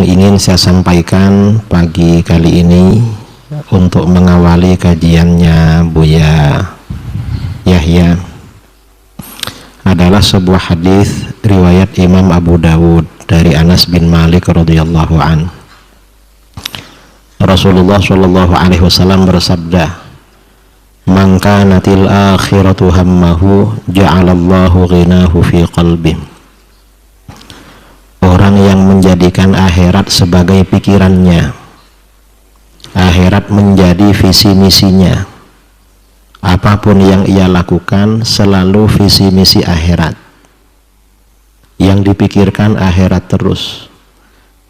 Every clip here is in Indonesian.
yang ingin saya sampaikan pagi kali ini untuk mengawali kajiannya Buya Yahya adalah sebuah hadis riwayat Imam Abu Dawud dari Anas bin Malik radhiyallahu an. Rasulullah shallallahu alaihi wasallam bersabda, "Man kanatil akhiratu hammahu ja'alallahu ghinahu fi qalbihi." Orang yang menjadikan akhirat sebagai pikirannya, akhirat menjadi visi misinya, apapun yang ia lakukan selalu visi misi akhirat, yang dipikirkan akhirat terus,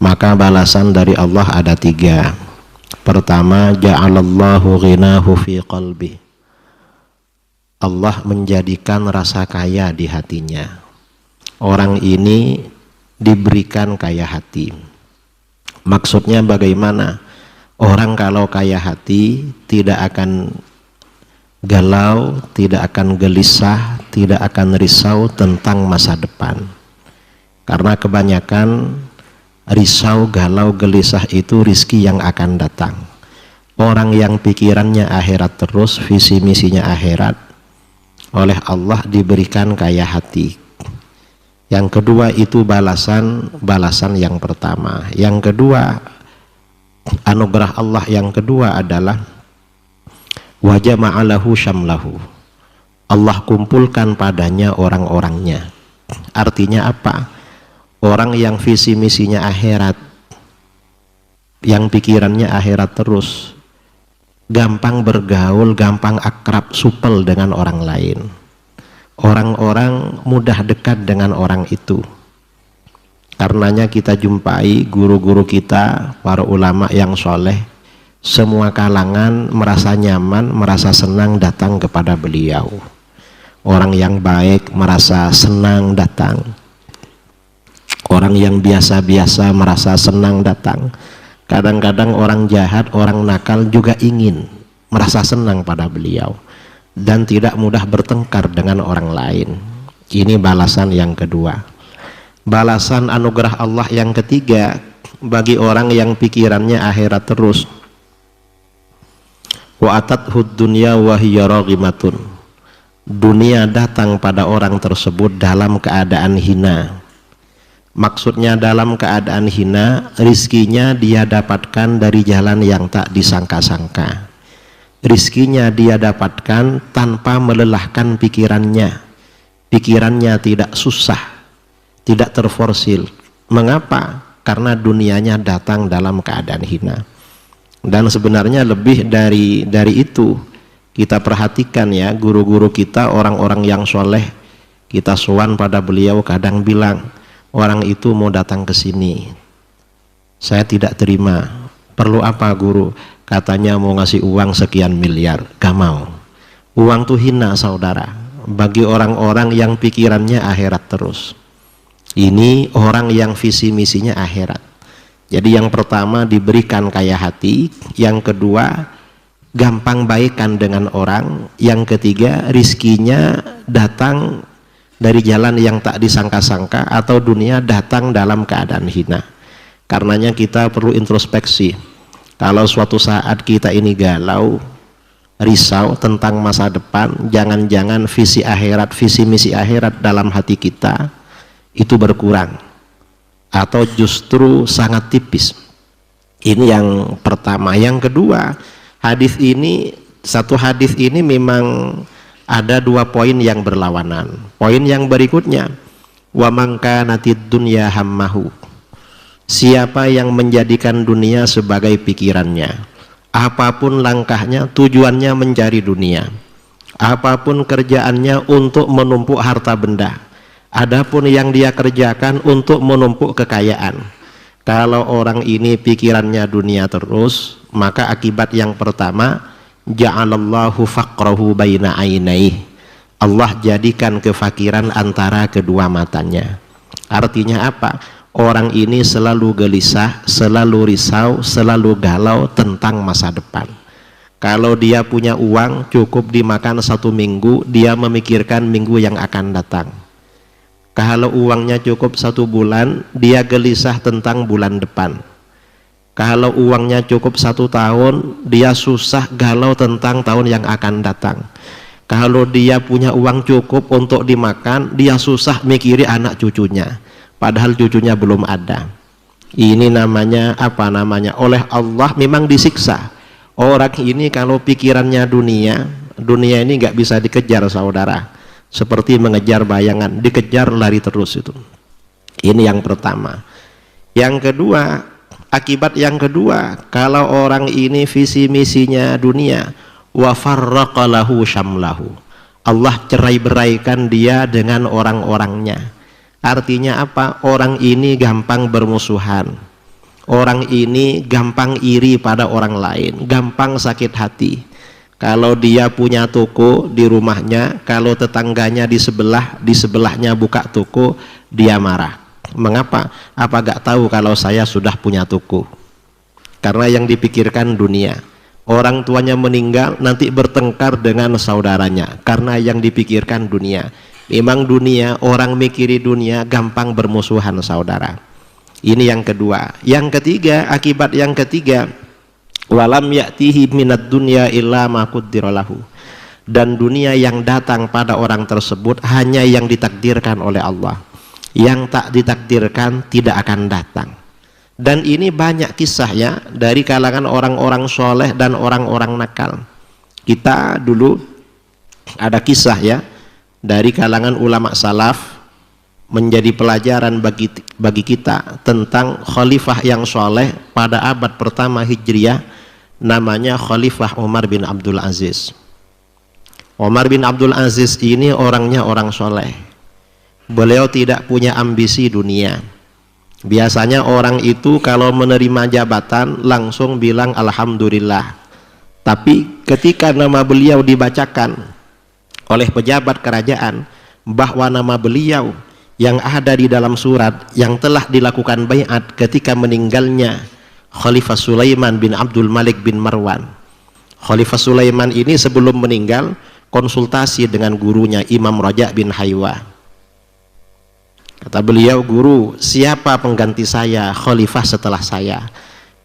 maka balasan dari Allah ada 3. Pertama, ja'alallahu ghinahu fi qalbi, Allah menjadikan rasa kaya di hatinya. Orang ini diberikan kaya hati. Maksudnya bagaimana? Orang kalau kaya hati tidak akan galau, tidak akan gelisah, tidak akan risau tentang masa depan. Karena kebanyakan risau, galau, gelisah itu rizki yang akan datang. Orang yang pikirannya akhirat terus, visi misinya akhirat, oleh Allah diberikan kaya hati. Yang kedua itu balasan yang pertama. Yang kedua, anugerah Allah yang kedua adalah wa jama'alahu syamlahu, Allah kumpulkan padanya orang-orangnya. Artinya apa? Orang yang visi misinya akhirat, yang pikirannya akhirat terus, gampang bergaul, gampang akrab, supel dengan orang lain. Orang-orang mudah dekat dengan orang itu. Karenanya kita jumpai guru-guru kita, para ulama yang soleh, semua kalangan merasa nyaman, merasa senang datang kepada beliau. Orang yang baik merasa senang datang, orang yang biasa-biasa merasa senang datang. Kadang-kadang orang jahat, orang nakal juga ingin merasa senang pada beliau dan tidak mudah bertengkar dengan orang lain. Ini balasan yang kedua. Balasan anugerah Allah yang ketiga bagi orang yang pikirannya akhirat terus. Wa atathud dunya wa hiya raghimatun, dunia datang pada orang tersebut dalam keadaan hina. Maksudnya dalam keadaan hina, rizkinya dia dapatkan dari jalan yang tak disangka-sangka. Rizkinya dia dapatkan tanpa melelahkan pikirannya. Pikirannya tidak susah, tidak terforsil. Mengapa? Karena dunianya datang dalam keadaan hina. Dan sebenarnya lebih dari itu, kita perhatikan ya, guru-guru kita, orang-orang yang soleh, kita sowan pada beliau, kadang bilang, orang itu mau datang ke sini, saya tidak terima. Perlu apa guru? Katanya mau ngasih uang sekian miliar. Gak mau. Uang tuh hina saudara bagi orang-orang yang pikirannya akhirat terus. Ini orang yang visi misinya akhirat. Jadi yang pertama diberikan kaya hati, yang kedua gampang baikan dengan orang, yang ketiga rizkinya datang dari jalan yang tak disangka-sangka, atau dunia datang dalam keadaan hina. Karenanya kita perlu introspeksi. Kalau suatu saat kita ini galau, risau tentang masa depan, jangan-jangan visi akhirat, visi misi akhirat dalam hati kita itu berkurang atau justru sangat tipis. Ini yang pertama. Yang kedua, satu hadis ini memang ada 2 poin yang berlawanan. Poin yang berikutnya, wa man kanatid dunya hammahu, siapa yang menjadikan dunia sebagai pikirannya, apapun langkahnya tujuannya mencari dunia, apapun kerjaannya untuk menumpuk harta benda, adapun yang dia kerjakan untuk menumpuk kekayaan. Kalau orang ini pikirannya dunia terus, maka akibat yang pertama, ja'alallahu faqrahu baina ainaihi, Allah jadikan kefakiran antara kedua matanya. Artinya apa? Orang ini selalu gelisah, selalu risau, selalu galau tentang masa depan. Kalau dia punya uang cukup dimakan 1 minggu, dia memikirkan minggu yang akan datang. Kalau uangnya cukup 1 bulan, dia gelisah tentang bulan depan. Kalau uangnya cukup 1 tahun, dia susah galau tentang tahun yang akan datang. Kalau dia punya uang cukup untuk dimakan, dia susah mikiri anak cucunya, padahal cucunya belum ada. Ini namanya apa namanya? Oleh Allah memang disiksa. Orang ini kalau pikirannya dunia ini nggak bisa dikejar, saudara. Seperti mengejar bayangan, dikejar lari terus itu. Ini yang pertama. Yang kedua, akibat yang kedua, kalau orang ini visi misinya dunia, wa farraqa lahu syamlahu, Allah cerai-beraikan dia dengan orang-orangnya. Artinya apa? Orang ini gampang bermusuhan, orang ini gampang iri pada orang lain, gampang sakit hati. Kalau dia punya toko di rumahnya, kalau tetangganya di sebelahnya buka toko, dia marah. Mengapa? Apa gak tahu kalau saya sudah punya toko? Karena yang dipikirkan dunia. Orang tuanya meninggal, nanti bertengkar dengan saudaranya, karena yang dipikirkan dunia. Memang dunia, orang mikiri dunia gampang bermusuhan, saudara. Ini yang kedua. Yang ketiga, akibat yang ketiga, walam ya'tihi minad dunya illa ma qaddara lahu, dan dunia yang datang pada orang tersebut hanya yang ditakdirkan oleh Allah. Yang tak ditakdirkan tidak akan datang. Dan ini banyak kisahnya dari kalangan orang-orang soleh dan orang-orang nakal. Kita dulu ada kisah ya dari kalangan ulama salaf, menjadi pelajaran bagi kita tentang khalifah yang soleh pada abad pertama Hijriah, namanya Khalifah Umar bin Abdul Aziz. Umar bin Abdul Aziz ini orangnya orang soleh. Beliau tidak punya ambisi dunia. Biasanya orang itu kalau menerima jabatan langsung bilang alhamdulillah. Tapi ketika nama beliau dibacakan oleh pejabat kerajaan bahwa nama beliau yang ada di dalam surat yang telah dilakukan baiat ketika meninggalnya Khalifah Sulaiman bin Abdul Malik bin Marwan. Khalifah Sulaiman ini sebelum meninggal konsultasi dengan gurunya Imam Raja bin Haywa. Kata beliau, guru, siapa pengganti saya khalifah setelah saya?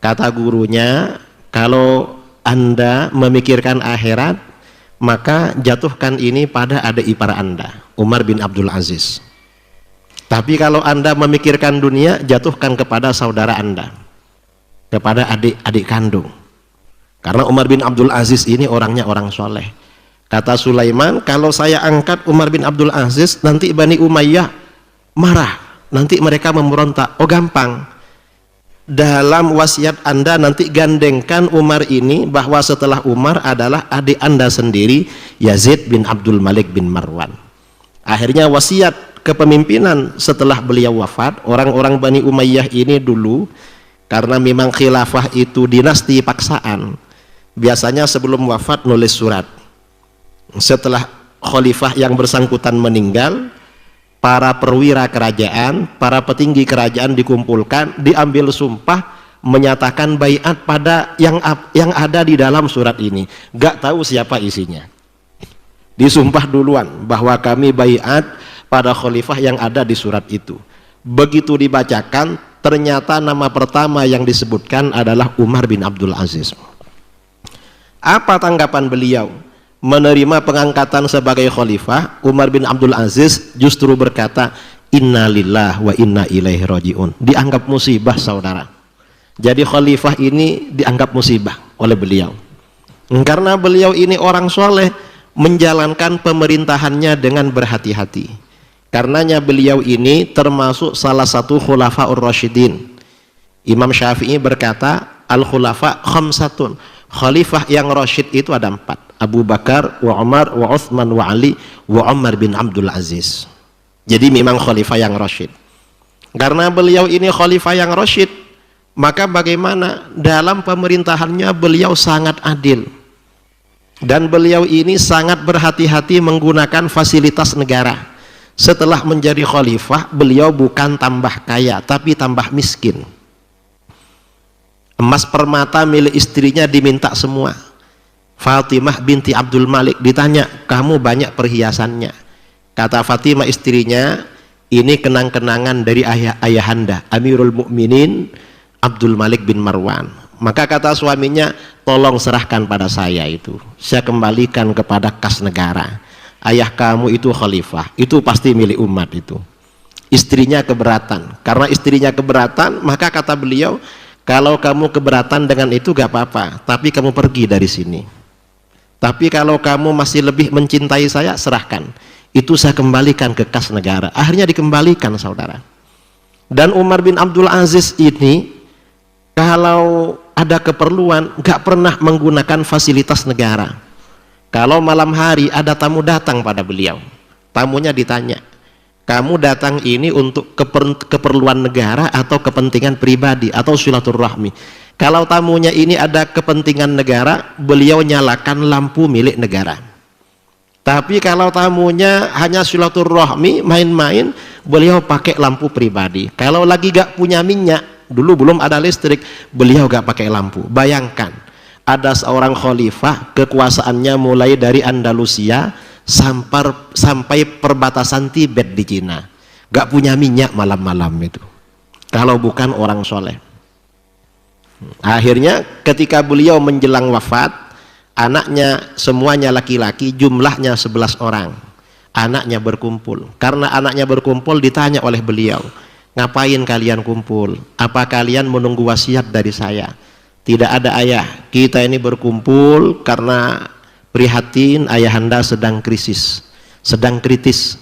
Kata gurunya, kalau Anda memikirkan akhirat, maka jatuhkan ini pada adik ipar Anda, Umar bin Abdul Aziz. Tapi kalau Anda memikirkan dunia, jatuhkan kepada saudara Anda, kepada adik-adik kandung. Karena Umar bin Abdul Aziz ini orangnya orang soleh. Kata Sulaiman, kalau saya angkat Umar bin Abdul Aziz, nanti Bani Umayyah marah, nanti mereka memberontak. Oh gampang, dalam wasiat Anda nanti gandengkan Umar ini, bahwa setelah Umar adalah adik Anda sendiri, Yazid bin Abdul Malik bin Marwan. Akhirnya wasiat kepemimpinan setelah beliau wafat, orang-orang Bani Umayyah ini dulu, karena memang khilafah itu dinasti paksaan, biasanya sebelum wafat nulis surat. Setelah khalifah yang bersangkutan meninggal, para perwira kerajaan, para petinggi kerajaan dikumpulkan, diambil sumpah menyatakan baiat pada yang ada di dalam surat ini. Gak tahu siapa isinya, disumpah duluan bahwa kami baiat pada khalifah yang ada di surat itu. Begitu dibacakan, ternyata nama pertama yang disebutkan adalah Umar bin Abdul Aziz. Apa tanggapan beliau menerima pengangkatan sebagai khalifah? Umar bin Abdul Aziz justru berkata, inna lillah wa inna ilaihi rajiun. Dianggap musibah, saudara. Jadi khalifah ini dianggap musibah oleh beliau, karena beliau ini orang soleh, menjalankan pemerintahannya dengan berhati-hati. Karenanya beliau ini termasuk salah satu khulafaur rasyidin. Imam Syafi'i berkata, al khulafa khamsatun, khalifah yang rasyid itu ada 4, Abu Bakar, wa Umar, wa Uthman, wa Ali, wa Umar bin Abdul Aziz. Jadi memang khalifah yang rasyid. Karena beliau ini khalifah yang rasyid, maka bagaimana dalam pemerintahannya beliau sangat adil. Dan beliau ini sangat berhati-hati menggunakan fasilitas negara. Setelah menjadi khalifah, beliau bukan tambah kaya, tapi tambah miskin. Emas permata milik istrinya diminta semua. Fatimah binti Abdul Malik ditanya, kamu banyak perhiasannya. Kata Fatimah istrinya, Ini kenang-kenangan dari ayahanda Amirul Mukminin Abdul Malik bin Marwan. Maka kata suaminya, tolong serahkan pada saya itu, saya kembalikan kepada kas negara. Ayah kamu itu khalifah, itu pasti milik umat itu. Istrinya keberatan, karena istrinya keberatan, maka kata beliau, kalau kamu keberatan dengan itu gak apa-apa, tapi kamu pergi dari sini. Tapi kalau kamu masih lebih mencintai saya, serahkan. Itu saya kembalikan ke kas negara. Akhirnya dikembalikan, saudara. Dan Umar bin Abdul Aziz ini, kalau ada keperluan, gak pernah menggunakan fasilitas negara. Kalau malam hari ada tamu datang pada beliau, tamunya ditanya, kamu datang ini untuk keperluan negara atau kepentingan pribadi atau silaturahmi? Kalau tamunya ini ada kepentingan negara, beliau nyalakan lampu milik negara. Tapi kalau tamunya hanya silaturahmi, main-main, beliau pakai lampu pribadi. Kalau lagi gak punya minyak, dulu belum ada listrik, beliau gak pakai lampu. Bayangkan, ada seorang khalifah, kekuasaannya mulai dari Andalusia sampai perbatasan Tibet di Cina, gak punya minyak malam-malam itu, kalau bukan orang soleh. Akhirnya ketika beliau menjelang wafat, anaknya semuanya laki-laki, jumlahnya 11 orang. Anaknya berkumpul. Karena anaknya berkumpul, ditanya oleh beliau, ngapain kalian kumpul? Apa kalian menunggu wasiat dari saya? Tidak ada ayah, kita ini berkumpul karena prihatin ayahanda sedang krisis, sedang kritis.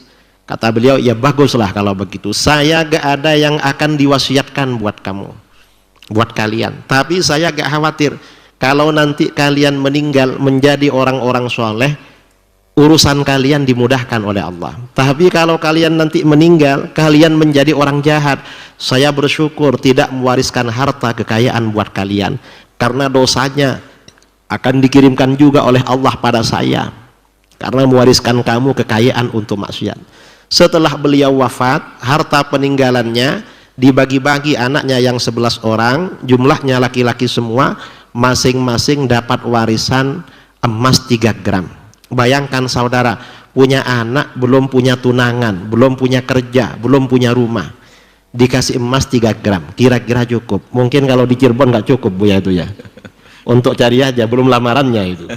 Kata beliau, ya baguslah kalau begitu, saya gak ada yang akan diwasiatkan buat kamu, buat kalian. Tapi saya gak khawatir, kalau nanti kalian meninggal menjadi orang-orang soleh, urusan kalian dimudahkan oleh Allah. Tapi kalau kalian nanti meninggal, kalian menjadi orang jahat, saya bersyukur tidak mewariskan harta kekayaan buat kalian, karena dosanya akan dikirimkan juga oleh Allah pada saya, karena mewariskan kamu kekayaan untuk maksiat. Setelah beliau wafat, harta peninggalannya dibagi-bagi anaknya yang 11 orang, jumlahnya laki-laki semua, masing-masing dapat warisan emas 3 gram. Bayangkan saudara, punya anak, belum punya tunangan, belum punya kerja, belum punya rumah, dikasih emas 3 gram, kira-kira cukup? Mungkin kalau di Cirebon nggak cukup bu ya itu ya, untuk cari aja, belum lamarannya itu.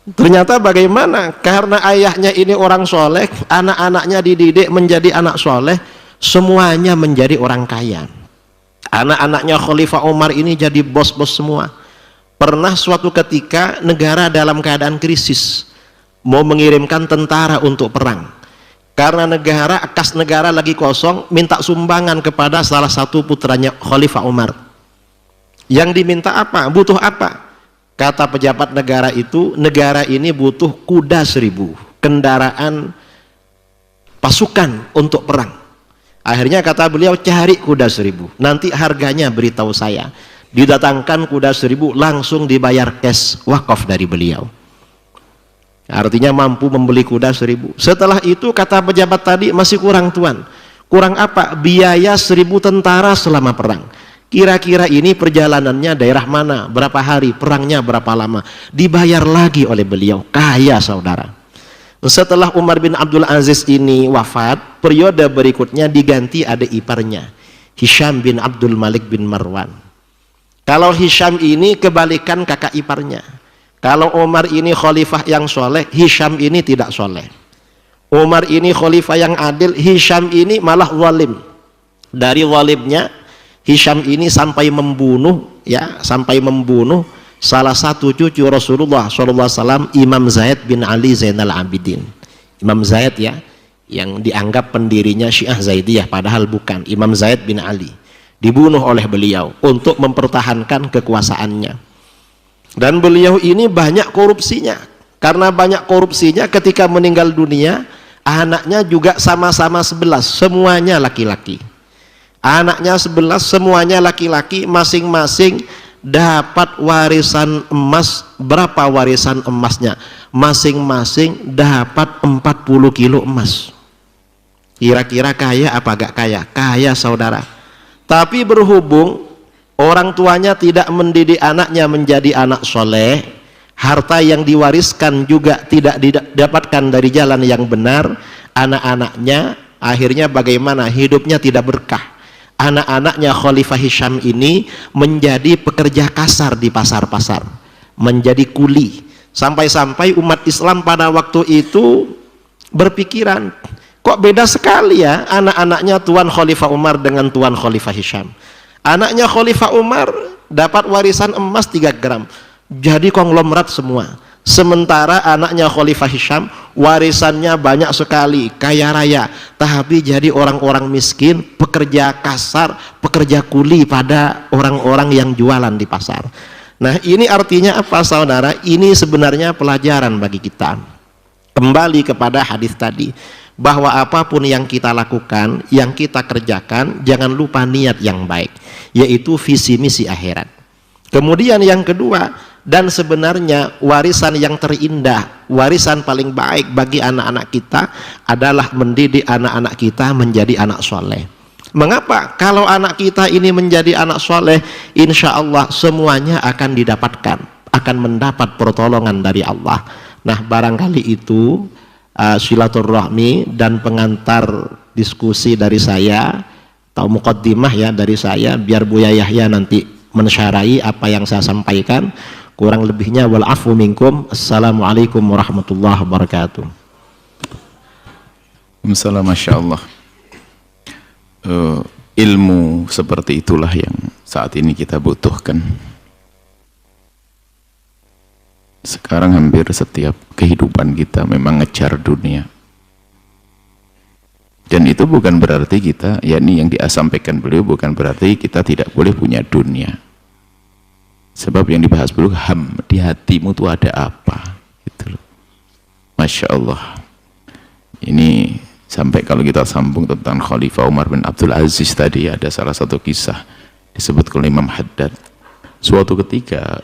Ternyata bagaimana? Karena ayahnya ini orang soleh, anak-anaknya dididik menjadi anak soleh, semuanya menjadi orang kaya. Anak-anaknya Khalifah Umar ini jadi bos-bos semua. Pernah suatu ketika negara dalam keadaan krisis, mau mengirimkan tentara untuk perang. Karena negara, kas negara lagi kosong, minta sumbangan kepada salah satu putranya Khalifah Umar. Yang diminta apa? Butuh apa? Kata pejabat negara itu, negara ini butuh kuda 1000, kendaraan pasukan untuk perang. Akhirnya kata beliau, cari kuda 1000, nanti harganya beritahu saya. Didatangkan kuda 1000, langsung dibayar cash wakaf dari beliau. Artinya mampu membeli kuda 1000. Setelah itu kata pejabat tadi, masih kurang tuan. Kurang apa? Biaya 1000 tentara selama perang. Kira-kira ini perjalanannya daerah mana, berapa hari, perangnya berapa lama. Dibayar lagi oleh beliau, kaya saudara. Setelah Umar bin Abdul Aziz ini wafat, periode berikutnya diganti ada iparnya, Hisham bin Abdul Malik bin Marwan. Kalau Hisham ini kebalikan kakak iparnya. Kalau Umar ini khalifah yang soleh, Hisham ini tidak soleh. Umar ini khalifah yang adil, Hisham ini malah zalim. Dari zalimnya, Hisham ini sampai membunuh, ya, sampai membunuh salah satu cucu Rasulullah SAW, Imam Zaid bin Ali Zainal Abidin. Imam Zaid ya, yang dianggap pendirinya Syiah Zaidiyah, padahal bukan. Imam Zaid bin Ali dibunuh oleh beliau untuk mempertahankan kekuasaannya. Dan beliau ini banyak korupsinya. Karena banyak korupsinya, ketika meninggal dunia, anaknya juga sama-sama 11, semuanya laki-laki. Anaknya 11, semuanya laki-laki, masing-masing dapat warisan emas. Berapa warisan emasnya? Masing-masing dapat 40 kilo emas. Kira-kira kaya apa gak kaya? Kaya saudara. Tapi berhubung orang tuanya tidak mendidik anaknya menjadi anak soleh, harta yang diwariskan juga tidak didapatkan dari jalan yang benar, anak-anaknya akhirnya bagaimana? Hidupnya tidak berkah. Anak-anaknya Khalifah Hisham ini menjadi pekerja kasar di pasar-pasar, menjadi kuli, sampai-sampai umat Islam pada waktu itu berpikiran, kok beda sekali ya anak-anaknya Tuan Khalifah Umar dengan Tuan Khalifah Hisham. Anaknya Khalifah Umar dapat warisan emas 3 gram, jadi konglomerat semua. Sementara anaknya Khalifah Hisham warisannya banyak sekali, kaya raya, tapi jadi orang-orang miskin, pekerja kasar, pekerja kuli pada orang-orang yang jualan di pasar. Nah, ini artinya apa saudara? Ini sebenarnya pelajaran bagi kita. Kembali kepada hadis tadi, bahwa apapun yang kita lakukan, yang kita kerjakan, jangan lupa niat yang baik, yaitu visi misi akhirat. Kemudian yang kedua, dan sebenarnya warisan yang terindah, warisan paling baik bagi anak-anak kita adalah mendidik anak-anak kita menjadi anak soleh. Mengapa? Kalau anak kita ini menjadi anak soleh, insya Allah semuanya akan didapatkan, akan mendapat pertolongan dari Allah. Nah, barangkali itu silaturahmi dan pengantar diskusi dari saya, atau muqaddimah ya dari saya, biar Buya Yahya nanti mensyarai apa yang saya sampaikan. Kurang lebihnya wal afu minkum. Assalamualaikum warahmatullahi wabarakatuh. Waalaikumsalam. Masya Allah. Ilmu seperti itulah yang saat ini kita butuhkan. Sekarang hampir setiap kehidupan kita memang ngejar dunia, dan itu bukan berarti kita, yakni yang disampaikan beliau, bukan berarti kita tidak boleh punya dunia. Sebab yang dibahas dulu, di hatimu tuh ada apa, gitu loh. Masya Allah. Ini sampai kalau kita sambung tentang Khalifah Umar bin Abdul Aziz tadi, ada salah satu kisah disebut oleh Imam Haddad. Suatu ketika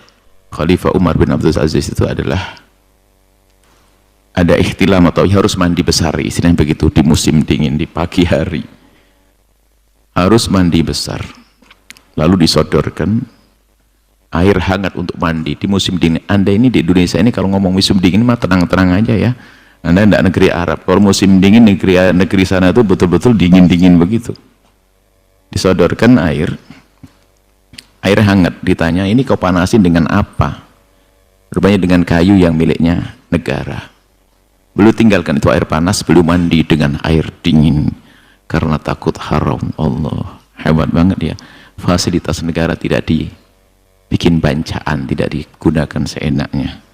Khalifah Umar bin Abdul Aziz itu adalah ada ikhtilam atau harus mandi besar, istilahnya begitu, di musim dingin, di pagi hari harus mandi besar, lalu disodorkan air hangat untuk mandi di musim dingin. Anda ini di Indonesia ini kalau ngomong musim dingin mah tenang-tenang aja ya, Anda tidak negeri Arab. Kalau musim dingin negeri sana itu betul-betul dingin-dingin begitu. Disodorkan air hangat, ditanya ini kau panasin dengan apa? Rupanya dengan kayu yang miliknya negara. Beliau tinggalkan itu air panas, beliau mandi dengan air dingin karena takut haram. Allah, hebat banget ya. Fasilitas negara tidak dibikin bancaan, tidak digunakan seenaknya.